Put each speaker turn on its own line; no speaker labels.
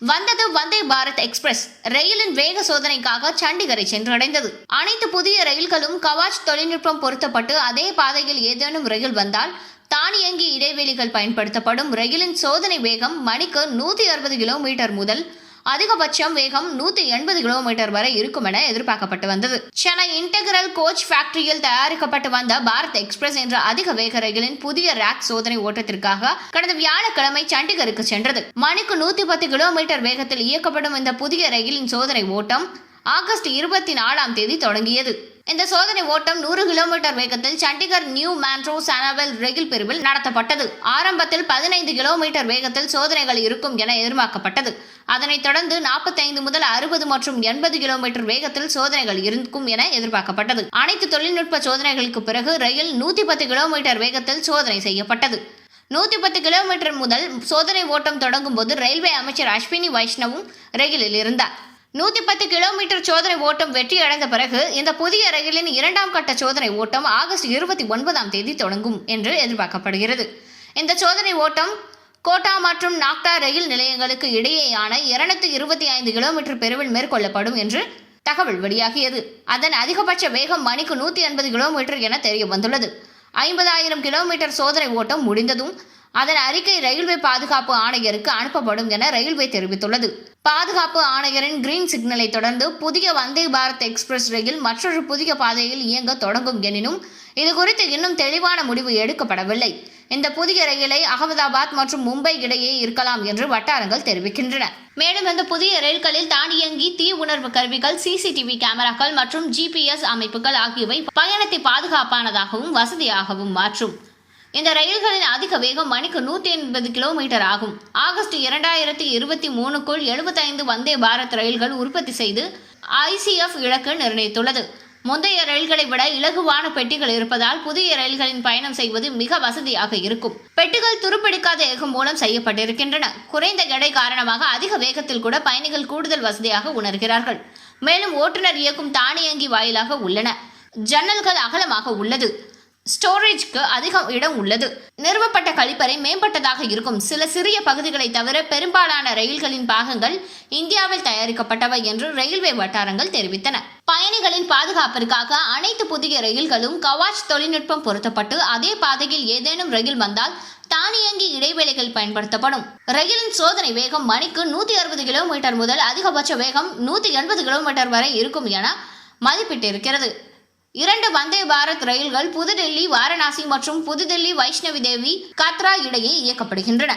வந்தது வந்தே பாரத் எக்ஸ்பிரஸ் ரயிலின் வேக சோதனைக்காக சண்டிகரை சென்றடைந்தது. அனைத்து புதிய ரயில்களும் கவாச் தொழில்நுட்பம் பொருத்தப்பட்டு அதே பாதையில் ஏதேனும் ரயில் வந்தால் தானியங்கி இடைவெளிகள் பயன்படுத்தப்படும். ரயிலின் சோதனை வேகம் மணிக்கு 160 கிலோமீட்டர் முதல் அதிகபட்சம் வேகம் 180 கிலோமீட்டர் வரை இருக்கும் என எதிர்பார்க்கப்பட்டு வந்தது. சென்னை இன்டெகிரல் கோச் ஃபேக்டரியில் தயாரிக்கப்பட்டு வந்த பாரத் எக்ஸ்பிரஸ் என்ற அதிக வேக ரயிலின் புதிய ரேக் சோதனை ஓட்டத்திற்காக கடந்த வியாழக்கிழமை சண்டிகருக்கு சென்றது. மணிக்கு 110 கிலோமீட்டர் வேகத்தில் இயக்கப்படும் இந்த புதிய ரயிலின் சோதனை ஓட்டம் ஆகஸ்ட் 24ஆம் தேதி தொடங்கியது. இந்த சோதனை ஓட்டம் 100 கிலோமீட்டர் வேகத்தில் சண்டிகர் நியூ மேட்ரோ சானவல் ரயில் பிரிவில் நடத்தப்பட்டது. ஆரம்பத்தில் 15 கிலோமீட்டர் வேகத்தில் சோதனைகள் இருக்கும் என எதிர்பார்க்கப்பட்டது. அதனைத் தொடர்ந்து 45 முதல் 60 மற்றும் 80 கிலோமீட்டர் வேகத்தில் சோதனைகள் இருக்கும் என எதிர்பார்க்கப்பட்டது. அனைத்து தொழில்நுட்ப சோதனைகளுக்கு பிறகு ரயில் 110 கிலோமீட்டர் வேகத்தில் சோதனை செய்யப்பட்டது. 110 கிலோமீட்டர் முதல் சோதனை ஓட்டம் தொடங்கும் போது ரயில்வே அமைச்சர் அஸ்வினி வைஷ்ணவும் ரயிலில் இருந்தார். 110 கிலோமீட்டர் சோதனை ஓட்டம் வெற்றியடைந்த பிறகு இந்த புதிய ரயிலின் 2ஆம் கட்ட சோதனை ஓட்டம் ஆகஸ்ட் 29ஆம் தேதி தொடங்கும் என்று எதிர்பார்க்கப்படுகிறது. இந்த சோதனை ஓட்டம் கோட்டா மற்றும் நாக்டா ரயில் நிலையங்களுக்கு இடையேயான 225 கிலோமீட்டர் பிரிவில் மேற்கொள்ளப்படும் என்று தகவல் வெளியாகியது. அதன் அதிகபட்ச வேகம் மணிக்கு 180 கிலோமீட்டர் என தெரிய வந்துள்ளது. 50,000 கிலோமீட்டர் சோதனை ஓட்டம் முடிந்ததும் அதன் அறிக்கை ரயில்வே பாதுகாப்பு ஆணையருக்கு அனுப்பப்படும் என ரயில்வே தெரிவித்துள்ளது. பாதுகாப்பு ஆணையரின் கிரீன் சிக்னலை தொடர்ந்து புதிய வந்தே பாரத் எக்ஸ்பிரஸ் ரயில் மற்றொரு புதிய பாதையில் இயங்க தொடங்கும் எனினும் இது குறித்து இன்னும் தெளிவான முடிவு எடுக்கப்படவில்லை. இந்த புதிய ரயிலை அகமதாபாத் மற்றும் மும்பை இடையே இருக்கலாம் என்று வட்டாரங்கள் தெரிவிக்கின்றன. மேலும் இந்த புதிய ரயில்களில் தானியங்கி தீ உணர்வு கருவிகள், CCTV கேமராக்கள் மற்றும் GPS அமைப்புகள் ஆகியவை பயணத்தை பாதுகாப்பானதாகவும் வசதியாகவும் மாற்றும். இந்த ரயில்களின் அதிக வேகம் மணிக்கு 180 கிலோமீட்டர் ஆகும். ஆகஸ்ட் 2023க்குள் 75 வந்தே பாரத் ரயில்கள் உற்பத்தி செய்து ICF இலக்கு நிர்ணயித்துள்ளது. முந்தைய ரயில்களை விட இலகுவான பெட்டிகள் இருப்பதால் புதிய ரயில்களின் பயணம் செய்வது மிக வசதியாக இருக்கும். பெட்டிகள் துருப்பிடிக்காத எஃகு மூலம் செய்யப்பட்டிருக்கின்றன. குறைந்த எடை காரணமாக அதிக வேகத்தில் கூட பயணிகள் கூடுதல் வசதியாக உணர்கிறார்கள். மேலும் ஓட்டுநர் இயக்கும் தானியங்கி வாயிலாக உள்ளன. ஜன்னல்கள் அகலமாக உள்ளது. ஸ்டோரேஜ்க்கு அதிக இடம் உள்ளது. நிறுவப்பட்ட கழிப்பறை மேம்பட்டதாக இருக்கும். சில சிறிய பகுதிகளை தவிர பெரும்பாலான ரயில்களின் பாகங்கள் இந்தியாவில் தயாரிக்கப்பட்டவை என்று ரயில்வே வட்டாரங்கள் தெரிவித்தன. பயணிகளின் பாதுகாப்பிற்காக அனைத்து புதிய ரயில்களும் கவாச் தொழில்நுட்பம் பொருத்தப்பட்டு அதே பாதையில் ஏதேனும் ரயில் வந்தால் தானியங்கி இடைவெளிகள் பயன்படுத்தப்படும். ரயிலின் சோதனை வேகம் மணிக்கு 160 கிலோமீட்டர் முதல் அதிகபட்ச வேகம் 180 கிலோமீட்டர் வரை இருக்கும் என மதிப்பிட்டிருக்கிறது. 2 வந்தே பாரத் ரயில்கள் புதுடெல்லி வாரணாசி மற்றும் புதுடெல்லி வைஷ்ணவி தேவி கத்ரா இடையே இயக்கப்படுகின்றன.